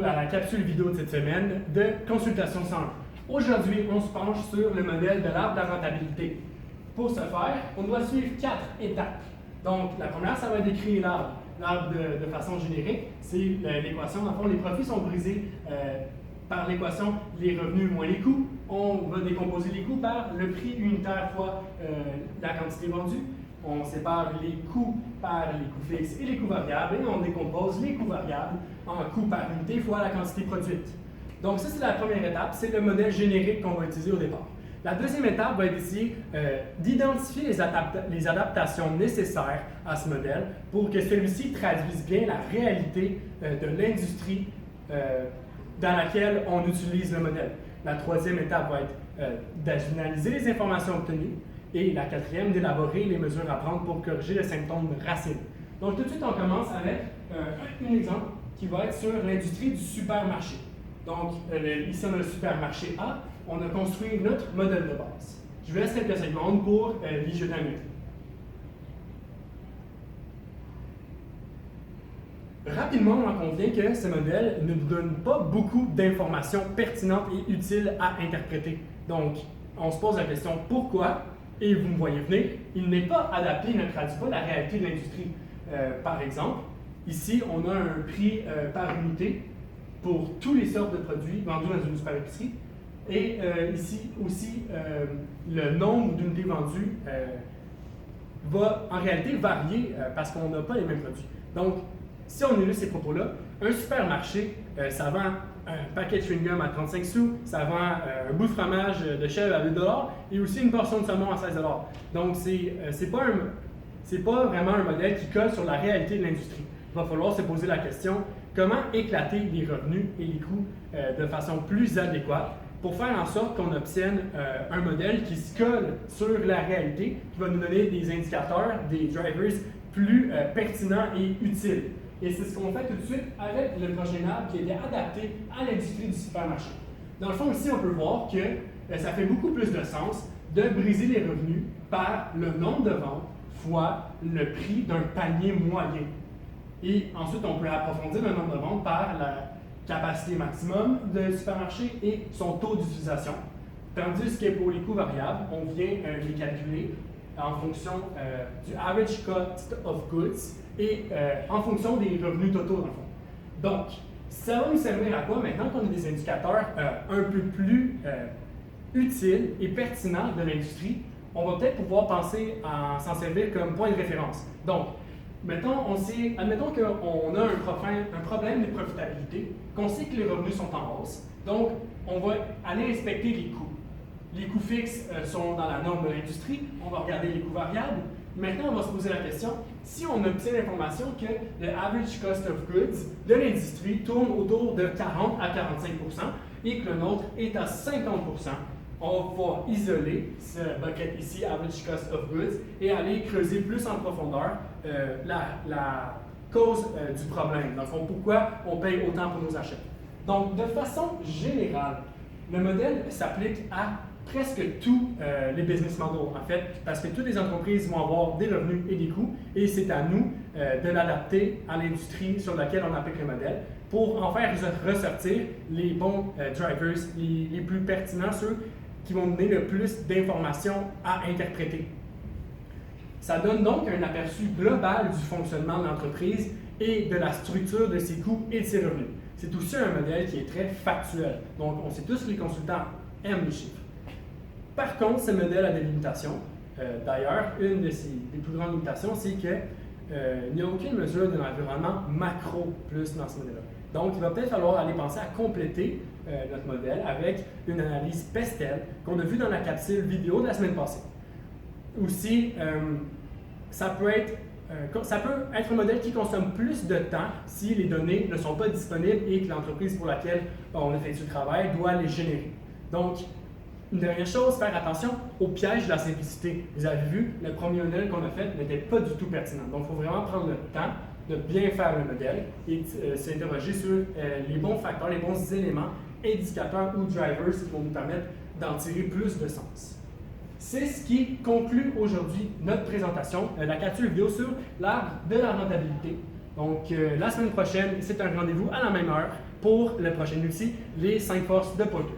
à la capsule vidéo de cette semaine de Consultation 101. Aujourd'hui, on se penche sur le modèle de l'arbre de la rentabilité. Pour ce faire, on doit suivre 4 étapes. Donc, la première, ça va décrire l'arbre. L'arbre de façon générique, c'est l'équation. Dans le fond, les profits sont brisés par l'équation les revenus moins les coûts. On va décomposer les coûts par le prix unitaire fois la quantité vendue. On sépare les coûts par les coûts fixes et les coûts variables et on décompose les coûts variables en coûts par unité fois la quantité produite. Donc ça, c'est la première étape, c'est le modèle générique qu'on va utiliser au départ. La deuxième étape va être ici d'identifier les adaptations nécessaires à ce modèle pour que celui-ci traduise bien la réalité de l'industrie dans laquelle on utilise le modèle. La troisième étape va être d'analyser les informations obtenues. Et la quatrième, d'élaborer les mesures à prendre pour corriger les symptômes racines. Donc tout de suite, on commence avec un exemple qui va être sur l'industrie du supermarché. Donc ici, on a le supermarché A. On a construit notre modèle de base. Je vous laisse quelques secondes pour y jeter un œil. Rapidement, on en convient que ce modèle ne nous donne pas beaucoup d'informations pertinentes et utiles à interpréter. Donc, on se pose la question pourquoi? Et vous me voyez venir, il n'est pas adapté, il ne traduit pas la réalité de l'industrie. Par exemple, ici, on a un prix par unité pour tous les sortes de produits vendus dans une super-épicerie. Et ici aussi, le nombre d'unités vendues va en réalité varier parce qu'on n'a pas les mêmes produits. Donc, si on illustre ces propos-là, un supermarché, ça vend un paquet de chewing-gum à 35 sous, ça vend un bout de fromage de chèvre à 8 $ et aussi une portion de saumon à 16 $. Donc, c'est pas vraiment un modèle qui colle sur la réalité de l'industrie. Il va falloir se poser la question comment éclater les revenus et les coûts de façon plus adéquate pour faire en sorte qu'on obtienne un modèle qui se colle sur la réalité, qui va nous donner des indicateurs, des drivers plus pertinents et utiles. Et c'est ce qu'on fait tout de suite avec le prochain arbre qui est adapté à l'industrie du supermarché. Dans le fond, ici, on peut voir que ça fait beaucoup plus de sens de briser les revenus par le nombre de ventes fois le prix d'un panier moyen. Et ensuite, on peut approfondir le nombre de ventes par la capacité maximum du supermarché et son taux d'utilisation. Tandis que pour les coûts variables, on vient les calculer en fonction du average cost of goods et en fonction des revenus totaux dans le fond. Donc, ça va nous servir à quoi maintenant qu'on a des indicateurs un peu plus utiles et pertinents de l'industrie? On va peut-être pouvoir penser à s'en servir comme point de référence. Donc, admettons qu'on a un problème de profitabilité, qu'on sait que les revenus sont en hausse. Donc, on va aller inspecter les coûts. Les coûts fixes sont dans la norme de l'industrie. On va regarder les coûts variables. Maintenant, on va se poser la question, si on obtient l'information que le average cost of goods de l'industrie tourne autour de 40 à 45 % et que le nôtre est à 50 %, on va isoler ce bucket ici, average cost of goods, et aller creuser plus en profondeur la cause du problème. Dans le fond, pourquoi on paye autant pour nos achats. Donc, de façon générale, le modèle s'applique à presque tous les business models, en fait, parce que toutes les entreprises vont avoir des revenus et des coûts, et c'est à nous de l'adapter à l'industrie sur laquelle on applique le modèle pour en faire ressortir les bons drivers, les plus pertinents, ceux qui vont donner le plus d'informations à interpréter. Ça donne donc un aperçu global du fonctionnement de l'entreprise et de la structure de ses coûts et de ses revenus. C'est aussi un modèle qui est très factuel. Donc, on sait tous que les consultants aiment les chiffres. Par contre, ce modèle a des limitations. D'ailleurs, une des plus grandes limitations, c'est qu'il n'y a aucune mesure de l'environnement macro plus dans ce modèle-là. Donc, il va peut-être falloir aller penser à compléter notre modèle avec une analyse PESTEL qu'on a vue dans la capsule vidéo de la semaine passée. Aussi, ça peut être un modèle qui consomme plus de temps si les données ne sont pas disponibles et que l'entreprise pour laquelle on effectue le travail doit les générer. Donc, une dernière chose, faire attention au piège de la simplicité. Vous avez vu, le premier modèle qu'on a fait n'était pas du tout pertinent. Donc, il faut vraiment prendre le temps de bien faire le modèle et s'interroger sur les bons facteurs, les bons éléments, indicateurs ou drivers qui vont nous permettre d'en tirer plus de sens. C'est ce qui conclut aujourd'hui notre présentation, la capsule vidéo sur l'arbre de la rentabilité. Donc, la semaine prochaine, c'est un rendez-vous à la même heure pour le prochain outil, les 5 forces de Pointer.